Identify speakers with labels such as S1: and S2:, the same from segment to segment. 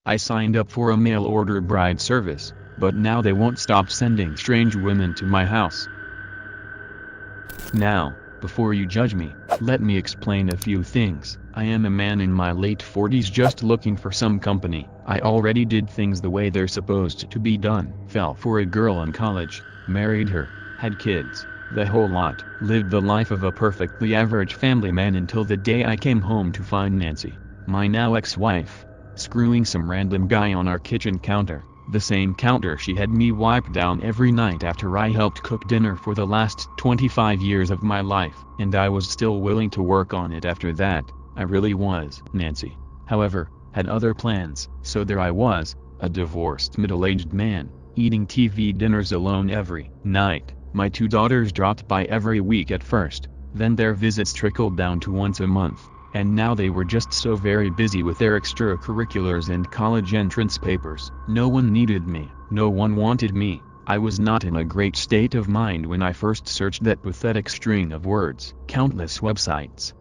S1: I signed up for a mail-order bride service, but now they won't stop sending strange women to my house. Now, before you judge me, let me explain a few things. I am a man in my late 40s just looking for some company. I already did things the way they're supposed to be done. Fell for a girl in college, married her, had kids, the whole lot. Lived the life of a perfectly average family man until the day I came home to find Nancy, my now ex-wife, screwing some random guy on our kitchen counter. The same counter she had me wipe down every night after I helped cook dinner for the last 25 years of my life. And I was still willing to work on it after that, I really was. Nancy, however, had other plans. So there I was, a divorced middle-aged man, eating TV dinners alone every night. My 2 daughters dropped by every week at first, then their visits trickled down to once a month. And now they were just so very busy with their extracurriculars and college entrance papers. No one needed me, no one wanted me. I was not in a great state of mind when I first searched that pathetic string of words. Countless websites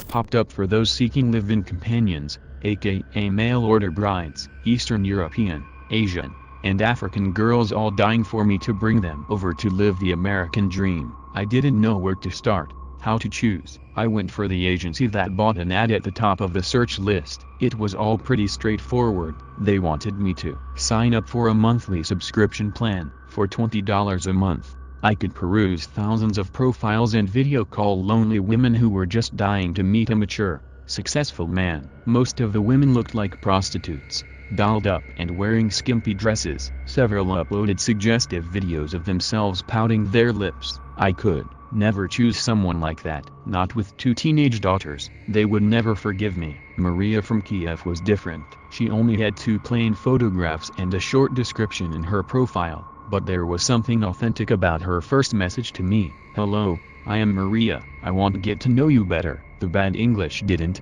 S1: popped up for those seeking live-in companions, aka mail-order brides. Eastern European, Asian, and African girls all dying for me to bring them over to live the American dream. I didn't know where to start, how to choose. I went for the agency that bought an ad at the top of the search list. It was all pretty straightforward. They wanted me to sign up for a monthly subscription plan. For $20 a month, I could peruse thousands of profiles and video call lonely women who were just dying to meet a mature, successful man. Most of the women looked like prostitutes, dolled up and wearing skimpy dresses. Several uploaded suggestive videos of themselves pouting their lips. I could never choose someone like that. Not with 2 teenage daughters. They would never forgive me. Maria from Kiev was different. She only had 2 plain photographs and a short description in her profile, but there was something authentic about her first message to me. Hello, I am Maria. I want to get to know you better. The bad English didn't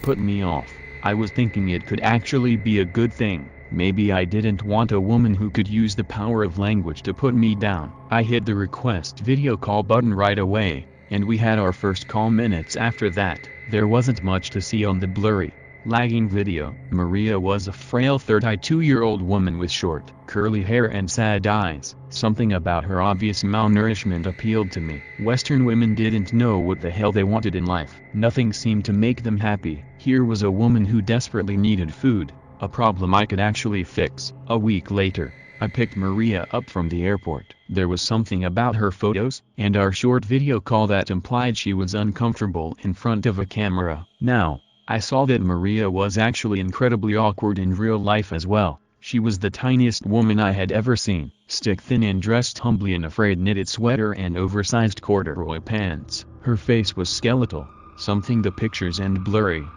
S1: put me off. I was thinking it could actually be a good thing. Maybe I didn't want a woman who could use the power of language to put me down. I hit the request video call button right away, and we had our first call minutes after that. There wasn't much to see on the blurry, lagging video. Maria was a frail 32-year-old woman with short, curly hair and sad eyes. Something about her obvious malnourishment appealed to me. Western women didn't know what the hell they wanted in life. Nothing seemed to make them happy. Here was a woman who desperately needed food, a problem I could actually fix. A week later, I picked Maria up from the airport. There was something about her photos and our short video call that implied she was uncomfortable in front of a camera. Now, I saw that Maria was actually incredibly awkward in real life as well. She was the tiniest woman I had ever seen, stick-thin and dressed humbly in a frayed knitted sweater and oversized corduroy pants. Her face was skeletal, something the pictures and blurry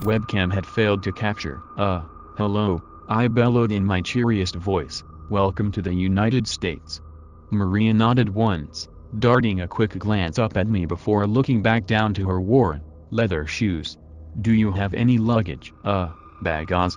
S1: webcam had failed to capture. Hello, I bellowed in my cheeriest voice. Welcome to the United States. Maria nodded once, darting a quick glance up at me before looking back down to her worn, leather shoes. Do you have any luggage? Baggage?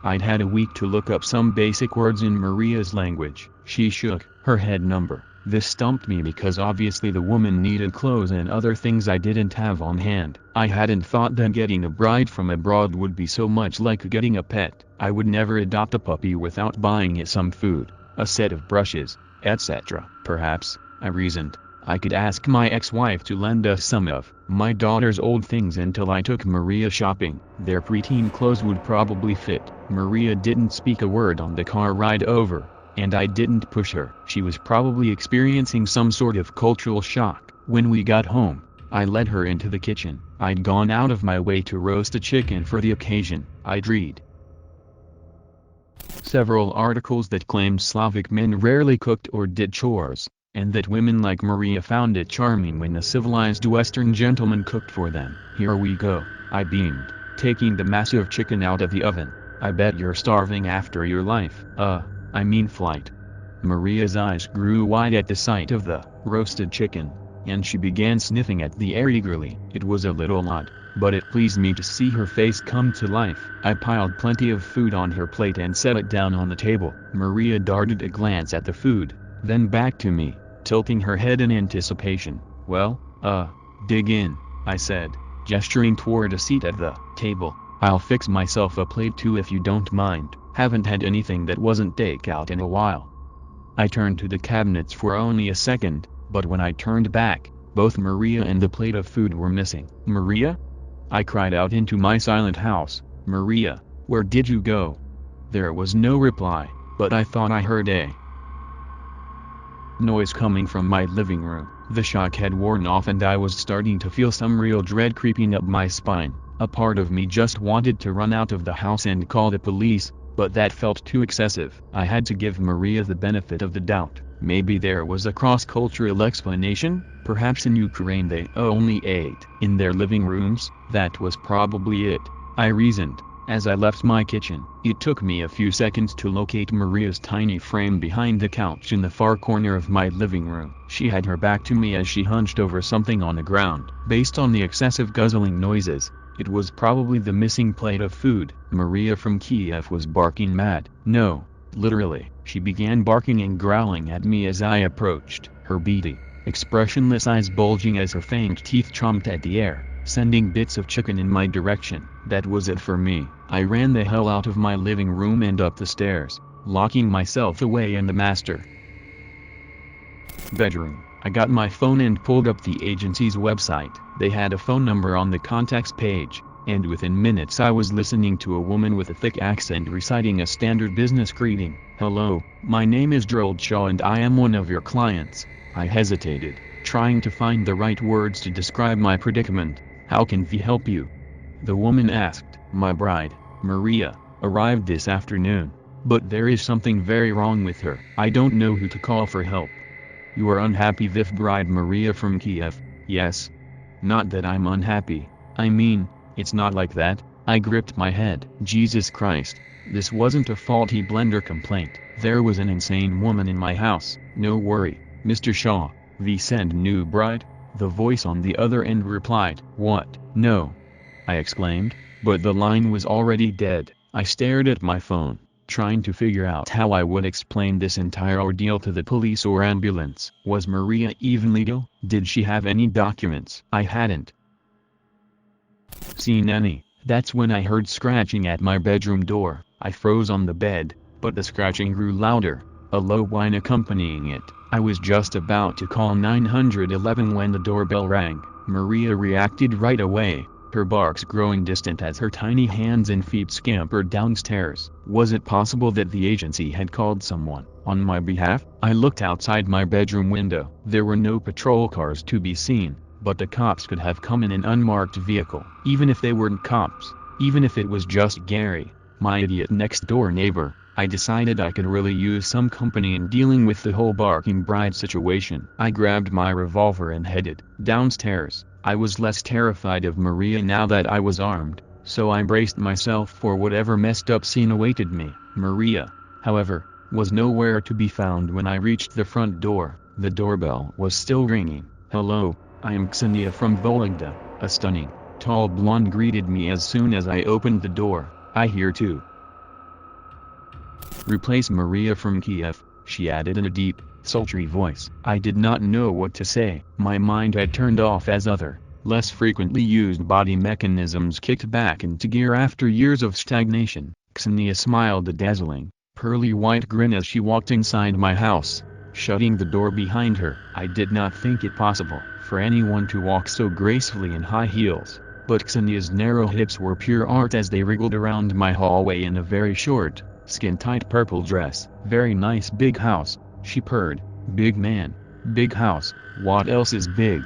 S1: I'd had a week to look up some basic words in Maria's language. She shook her head number. This stumped me because obviously the woman needed clothes and other things I didn't have on hand. I hadn't thought that getting a bride from abroad would be so much like getting a pet. I would never adopt a puppy without buying it some food, a set of brushes, etc. Perhaps, I reasoned, I could ask my ex-wife to lend us some of my daughter's old things until I took Maria shopping. Their preteen clothes would probably fit. Maria didn't speak a word on the car ride over, and I didn't push her. She was probably experiencing some sort of cultural shock. When we got home, I led her into the kitchen. I'd gone out of my way to roast a chicken for the occasion. I'd read several articles that claimed Slavic men rarely cooked or did chores, and that women like Maria found it charming when a civilized Western gentleman cooked for them. Here we go, I beamed, taking the massive chicken out of the oven. I bet you're starving after your life. I mean flight. Maria's eyes grew wide at the sight of the roasted chicken, and she began sniffing at the air eagerly. It was a little odd, but it pleased me to see her face come to life. I piled plenty of food on her plate and set it down on the table. Maria darted a glance at the food, then back to me, tilting her head in anticipation. Well, dig in, I said, gesturing toward a seat at the table. "I'll fix myself a plate too if you don't mind. Haven't had anything that wasn't takeout in a while." I turned to the cabinets for only a second, but when I turned back, both Maria and the plate of food were missing. "Maria?" I cried out into my silent house. "Maria, where did you go?" There was no reply, but I thought I heard a noise coming from my living room. The shock had worn off and I was starting to feel some real dread creeping up my spine. A part of me just wanted to run out of the house and call the police, but that felt too excessive. I had to give Maria the benefit of the doubt. Maybe there was a cross-cultural explanation. Perhaps in Ukraine they only ate in their living rooms. That was probably it, I reasoned, as I left my kitchen. It took me a few seconds to locate Maria's tiny frame behind the couch in the far corner of my living room. She had her back to me as she hunched over something on the ground. Based on the excessive guzzling noises, it was probably the missing plate of food. Maria from Kiev was barking mad. No, literally. She began barking and growling at me as I approached, her beady, expressionless eyes bulging as her fanged teeth chomped at the air, sending bits of chicken in my direction. That was it for me. I ran the hell out of my living room and up the stairs, locking myself away in the master bedroom. I got my phone and pulled up the agency's website. They had a phone number on the contacts page, and within minutes I was listening to a woman with a thick accent reciting a standard business greeting. "Hello, my name is Gerald Shaw and I am one of your clients." I hesitated, trying to find the right words to describe my predicament. "How can we help you?" The woman asked. "My bride, Maria, arrived this afternoon, but there is something very wrong with her. I don't know who to call for help." "You are unhappy with bride Maria from Kiev?" "Yes. Not that I'm unhappy. I mean, it's not like that." I gripped my head. Jesus Christ, this wasn't a faulty blender complaint. There was an insane woman in my house. "No worry, Mr. Shaw, we send new bride?" The voice on the other end replied. "What?" "No," I exclaimed, but the line was already dead. I stared at my phone, trying to figure out how I would explain this entire ordeal to the police or ambulance. Was Maria even legal? Did she have any documents? I hadn't seen any. That's when I heard scratching at my bedroom door. I froze on the bed, but the scratching grew louder, a low whine accompanying it. I was just about to call 911 when the doorbell rang. Maria reacted right away, her barks growing distant as her tiny hands and feet scampered downstairs. Was it possible that the agency had called someone on my behalf? I looked outside my bedroom window. There were no patrol cars to be seen, but the cops could have come in an unmarked vehicle. Even if they weren't cops, even if it was just Gary, my idiot next-door neighbor, I decided I could really use some company in dealing with the whole barking bride situation. I grabbed my revolver and headed downstairs. I was less terrified of Maria now that I was armed, so I braced myself for whatever messed up scene awaited me. Maria, however, was nowhere to be found when I reached the front door. The doorbell was still ringing. "Hello, I am Ksenia from Vologda." A stunning, tall blonde greeted me as soon as I opened the door. "I hear too. Replace Maria from Kiev," she added in a deep, sultry voice. I did not know what to say. My mind had turned off as other, less frequently used body mechanisms kicked back into gear after years of stagnation. Ksenia smiled a dazzling, pearly white grin as she walked inside my house, shutting the door behind her. I did not think it possible for anyone to walk so gracefully in high heels, but Ksenia's narrow hips were pure art as they wriggled around my hallway in a very short, skin-tight purple dress. "Very nice big house," she purred. "Big man, big house, what else is big?"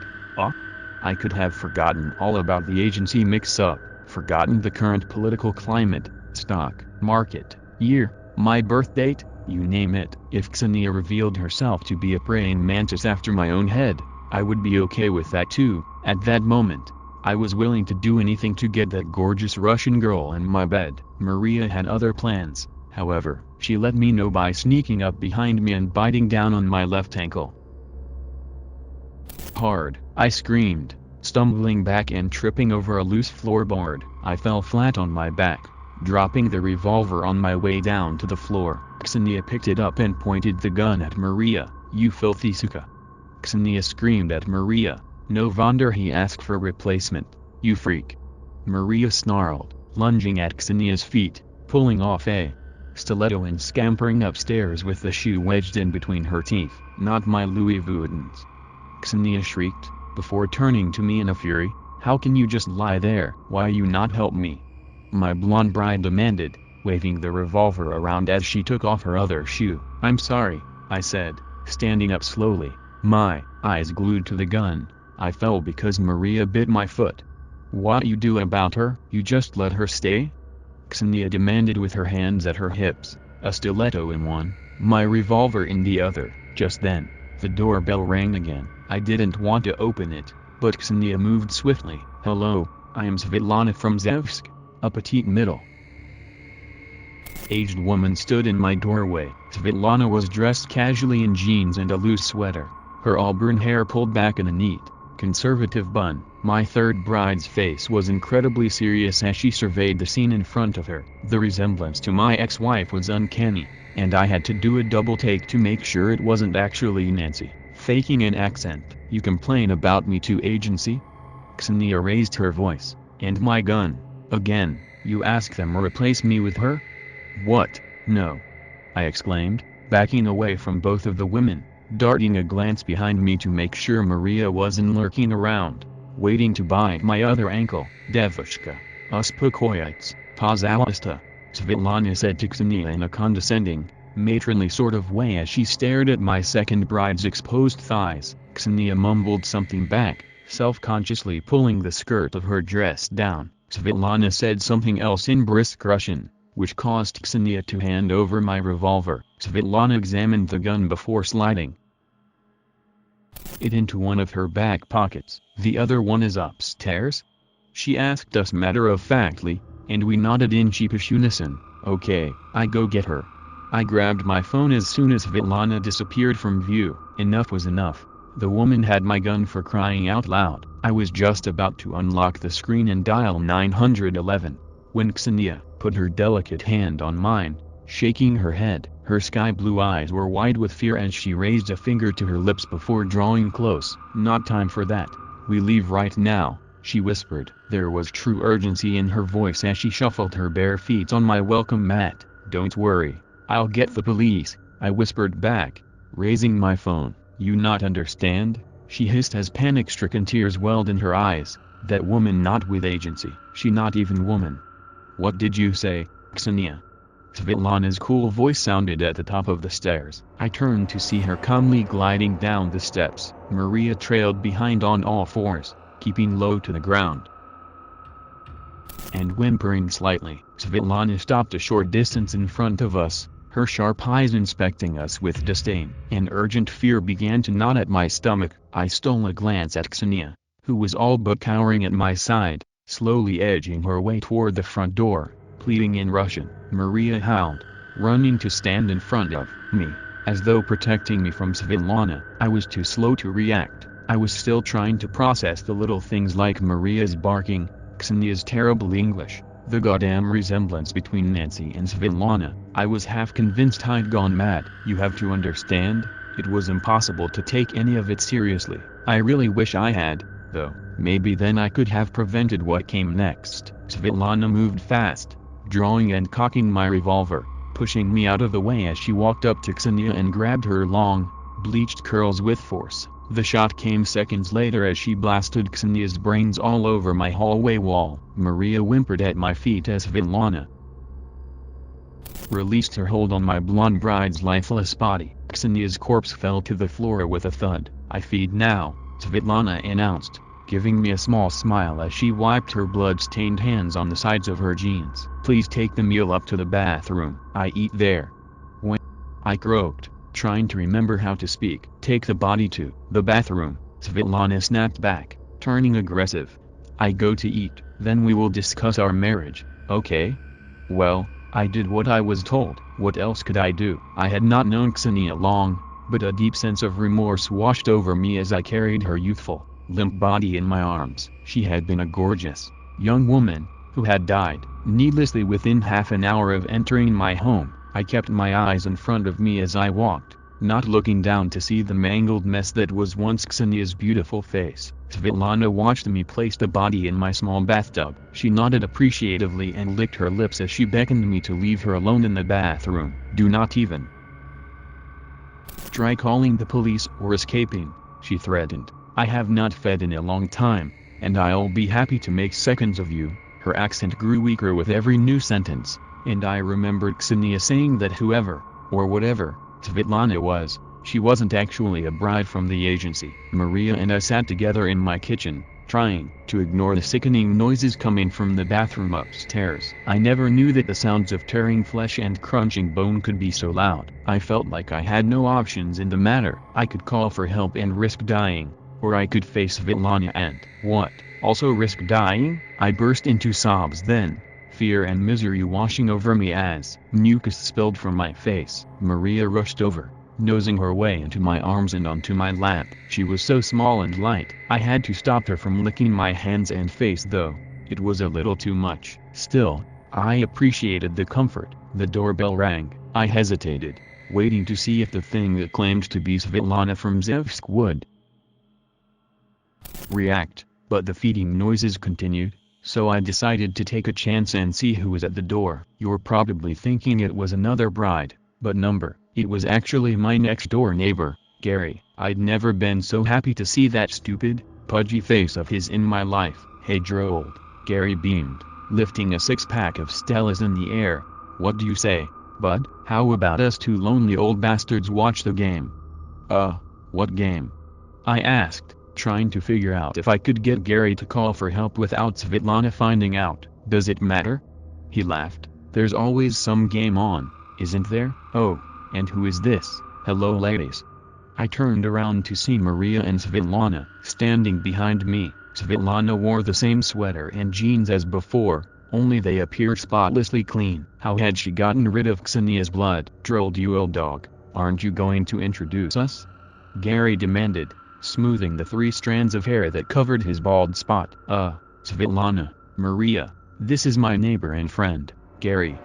S1: I could have forgotten all about the agency mix-up, forgotten the current political climate, stock market, year, my birth date, you name it. If Ksenia revealed herself to be a praying mantis after my own head, I would be okay with that too. At that moment, I was willing to do anything to get that gorgeous Russian girl in my bed. Maria had other plans, however. She let me know by sneaking up behind me and biting down on my left ankle hard. I screamed, stumbling back and tripping over a loose floorboard. I fell flat on my back, dropping the revolver on my way down to the floor. Ksenia picked it up and pointed the gun at Maria. "You filthy suka!" Ksenia screamed at Maria. No wonder he asked for replacement. You freak! Maria snarled, lunging at Ksenia's feet, pulling off a stiletto and scampering upstairs with the shoe wedged in between her teeth. Not my Louis Vuittons! Ksenia shrieked, before turning to me in a fury. How can you just lie there? Why you not help me? My blonde bride demanded, waving the revolver around as she took off her other shoe. I'm sorry, I said, standing up slowly, my eyes glued to the gun. I fell because Maria bit my foot. What you do about her? You just let her stay? Ksenia demanded with her hands at her hips, a stiletto in one, my revolver in the other. Just then, the doorbell rang again. I didn't want to open it, but Ksenia moved swiftly. Hello, I am Svetlana from Zevsk. A petite middle-aged woman stood in my doorway. Svetlana was dressed casually in jeans and a loose sweater, her auburn hair pulled back in a neat, conservative bun. My third bride's face was incredibly serious as she surveyed the scene in front of her. The resemblance to my ex-wife was uncanny, and I had to do a double take to make sure it wasn't actually Nancy. Faking an accent. You complain about me to agency? Ksenia raised her voice. And my gun. Again, you ask them to replace me with her? What? No. I exclaimed, backing away from both of the women, darting a glance behind me to make sure Maria wasn't lurking around, waiting to bite my other ankle. Devushka, uspokoyits, pazalista, Svetlana said to Ksenia in a condescending, matronly sort of way as she stared at my second bride's exposed thighs. Ksenia mumbled something back, self-consciously pulling the skirt of her dress down. Svetlana said something else in brisk Russian, which caused Ksenia to hand over my revolver. Svetlana examined the gun before sliding it into one of her back pockets. The other one is upstairs? She asked us matter-of-factly, and we nodded in sheepish unison. Okay, I go get her. I grabbed my phone as soon as Svetlana disappeared from view. Enough was enough. The woman had my gun, for crying out loud. I was just about to unlock the screen and dial 911, when Ksenia put her delicate hand on mine, shaking her head. Her sky-blue eyes were wide with fear as she raised a finger to her lips before drawing close. Not time for that. We leave right now, she whispered. There was true urgency in her voice as she shuffled her bare feet on my welcome mat. Don't worry, I'll get the police, I whispered back, raising my phone. You not understand? She hissed as panic-stricken tears welled in her eyes. That woman not with agency. She not even woman. What did you say, Ksenia? Svetlana's cool voice sounded at the top of the stairs. I turned to see her calmly gliding down the steps. Maria trailed behind on all fours, keeping low to the ground and whimpering slightly. Svetlana stopped a short distance in front of us, her sharp eyes inspecting us with disdain. An urgent fear began to gnaw at my stomach. I stole a glance at Ksenia, who was all but cowering at my side, slowly edging her way toward the front door, pleading in Russian. Maria howled, running to stand in front of me, as though protecting me from Svetlana. I was too slow to react. I was still trying to process the little things like Maria's barking, Ksenia's terrible English, the goddamn resemblance between Nancy and Svetlana. I was half convinced I'd gone mad. You have to understand, it was impossible to take any of it seriously. I really wish I had, though. Maybe then I could have prevented what came next. Svetlana moved fast, drawing and cocking my revolver, pushing me out of the way as she walked up to Ksenia and grabbed her long, bleached curls with force. The shot came seconds later as she blasted Ksenia's brains all over my hallway wall. Maria whimpered at my feet as Svetlana released her hold on my blonde bride's lifeless body. Ksenia's corpse fell to the floor with a thud. I feed now, Svetlana announced, giving me a small smile as she wiped her blood-stained hands on the sides of her jeans. Please take the meal up to the bathroom. I eat there. When I croaked, trying to remember how to speak. Take the body to the bathroom, Svetlana snapped back, turning aggressive. I go to eat, then we will discuss our marriage, okay? Well, I did what I was told. What else could I do? I had not known Ksenia long, but a deep sense of remorse washed over me as I carried her youthful, limp body in my arms. She had been a gorgeous, young woman, who had died needlessly within half an hour of entering my home. I kept my eyes in front of me as I walked, not looking down to see the mangled mess that was once Ksenia's beautiful face. Svetlana watched me place the body in my small bathtub. She nodded appreciatively and licked her lips as she beckoned me to leave her alone in the bathroom. Do not even try calling the police or escaping, she threatened. I have not fed in a long time, and I'll be happy to make seconds of you. Her accent grew weaker with every new sentence, and I remembered Ksenia saying that whoever, or whatever, Svetlana was, she wasn't actually a bride from the agency. Maria and I sat together in my kitchen, trying to ignore the sickening noises coming from the bathroom upstairs. I never knew that the sounds of tearing flesh and crunching bone could be so loud. I felt like I had no options in the matter. I could call for help and risk dying, or I could face Svetlana and, what, also risk dying? I burst into sobs then, fear and misery washing over me as mucus spilled from my face. Maria rushed over, nosing her way into my arms and onto my lap. She was so small and light. I had to stop her from licking my hands and face though. It was a little too much. Still, I appreciated the comfort. The doorbell rang. I hesitated, waiting to see if the thing that claimed to be Svetlana from Zevsk would react, but the feeding noises continued, so I decided to take a chance and see who was at the door. You're probably thinking it was another bride, but it was actually my next-door neighbor, Gary. I'd never been so happy to see that stupid, pudgy face of his in my life. Hey Drold, Gary beamed, lifting a six-pack of Stellas in the air. What do you say, bud? How about us two lonely old bastards watch the game? What game? I asked, trying to figure out if I could get Gary to call for help without Svetlana finding out. Does it matter? He laughed. There's always some game on, isn't there? Oh, and who is this? Hello ladies. I turned around to see Maria and Svetlana standing behind me. Svetlana wore the same sweater and jeans as before, only they appeared spotlessly clean. How had she gotten rid of Ksenia's blood? Drolled, you old dog, aren't you going to introduce us? Gary demanded, smoothing the 3 strands of hair that covered his bald spot. Svetlana, Maria, this is my neighbor and friend, Gary,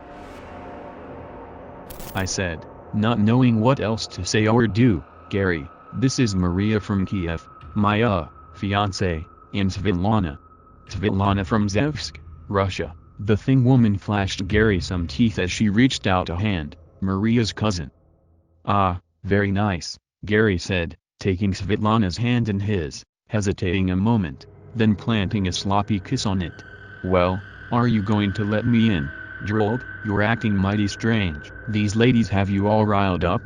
S1: I said, not knowing what else to say or do. Gary, this is Maria from Kiev, my fiancé, and Svetlana from Zevsk, Russia. The thing woman flashed Gary some teeth as she reached out a hand. Maria's cousin. Ah, very nice, Gary said, taking Svetlana's hand in his, hesitating a moment, then planting a sloppy kiss on it. Well, are you going to let me in, Drold? You're acting mighty strange. These ladies have you all riled up?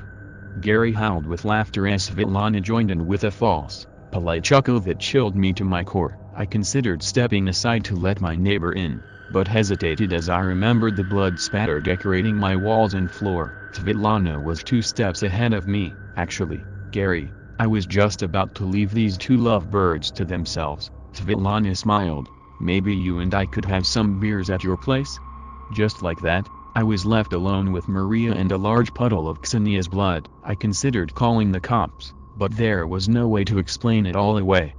S1: Gary howled with laughter as Svetlana joined in with a false, polite chuckle that chilled me to my core. I considered stepping aside to let my neighbor in, but hesitated as I remembered the blood spatter decorating my walls and floor. Svetlana was 2 steps ahead of me. Actually, Gary, I was just about to leave these 2 lovebirds to themselves. Svetlana smiled. Maybe you and I could have some beers at your place? Just like that, I was left alone with Maria and a large puddle of Ksenia's blood. I considered calling the cops, but there was no way to explain it all away.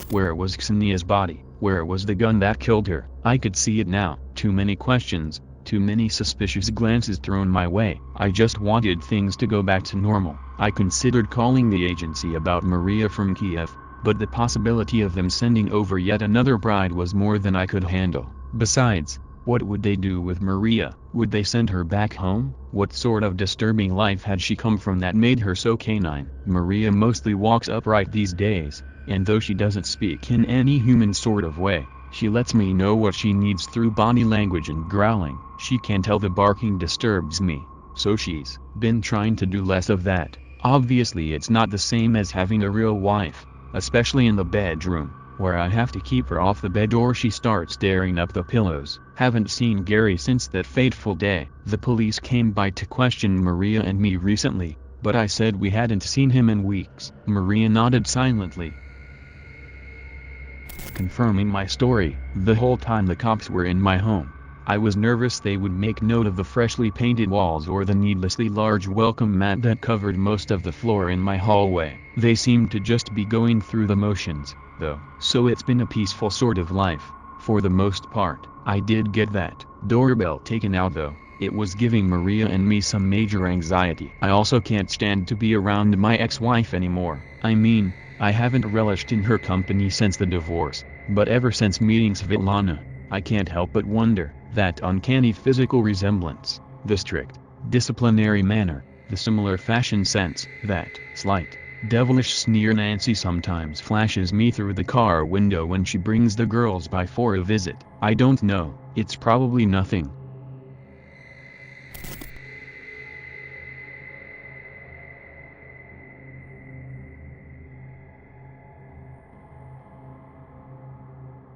S1: Where was Ksenia's body? Where was the gun that killed her? I could see it now. Too many questions, too many suspicious glances thrown my way. I just wanted things to go back to normal. I considered calling the agency about Maria from Kiev, but the possibility of them sending over yet another bride was more than I could handle. Besides, what would they do with Maria? Would they send her back home? What sort of disturbing life had she come from that made her so canine? Maria mostly walks upright these days, and though she doesn't speak in any human sort of way, she lets me know what she needs through body language and growling. She can tell the barking disturbs me, so she's been trying to do less of that. Obviously it's not the same as having a real wife, especially in the bedroom, where I have to keep her off the bed or she starts staring up the pillows. Haven't seen Gary since that fateful day. The police came by to question Maria and me recently, but I said we hadn't seen him in weeks. Maria nodded silently, confirming my story. The whole time the cops were in my home, I was nervous they would make note of the freshly painted walls or the needlessly large welcome mat that covered most of the floor in my hallway. They seemed to just be going through the motions, though. So it's been a peaceful sort of life, for the most part. I did get that doorbell taken out though. It was giving Maria and me some major anxiety. I also can't stand to be around my ex-wife anymore. I mean, I haven't relished in her company since the divorce, but ever since meeting Svetlana, I can't help but wonder, that uncanny physical resemblance, the strict, disciplinary manner, the similar fashion sense, that slight, devilish sneer Nancy sometimes flashes me through the car window when she brings the girls by for a visit. I don't know, it's probably nothing,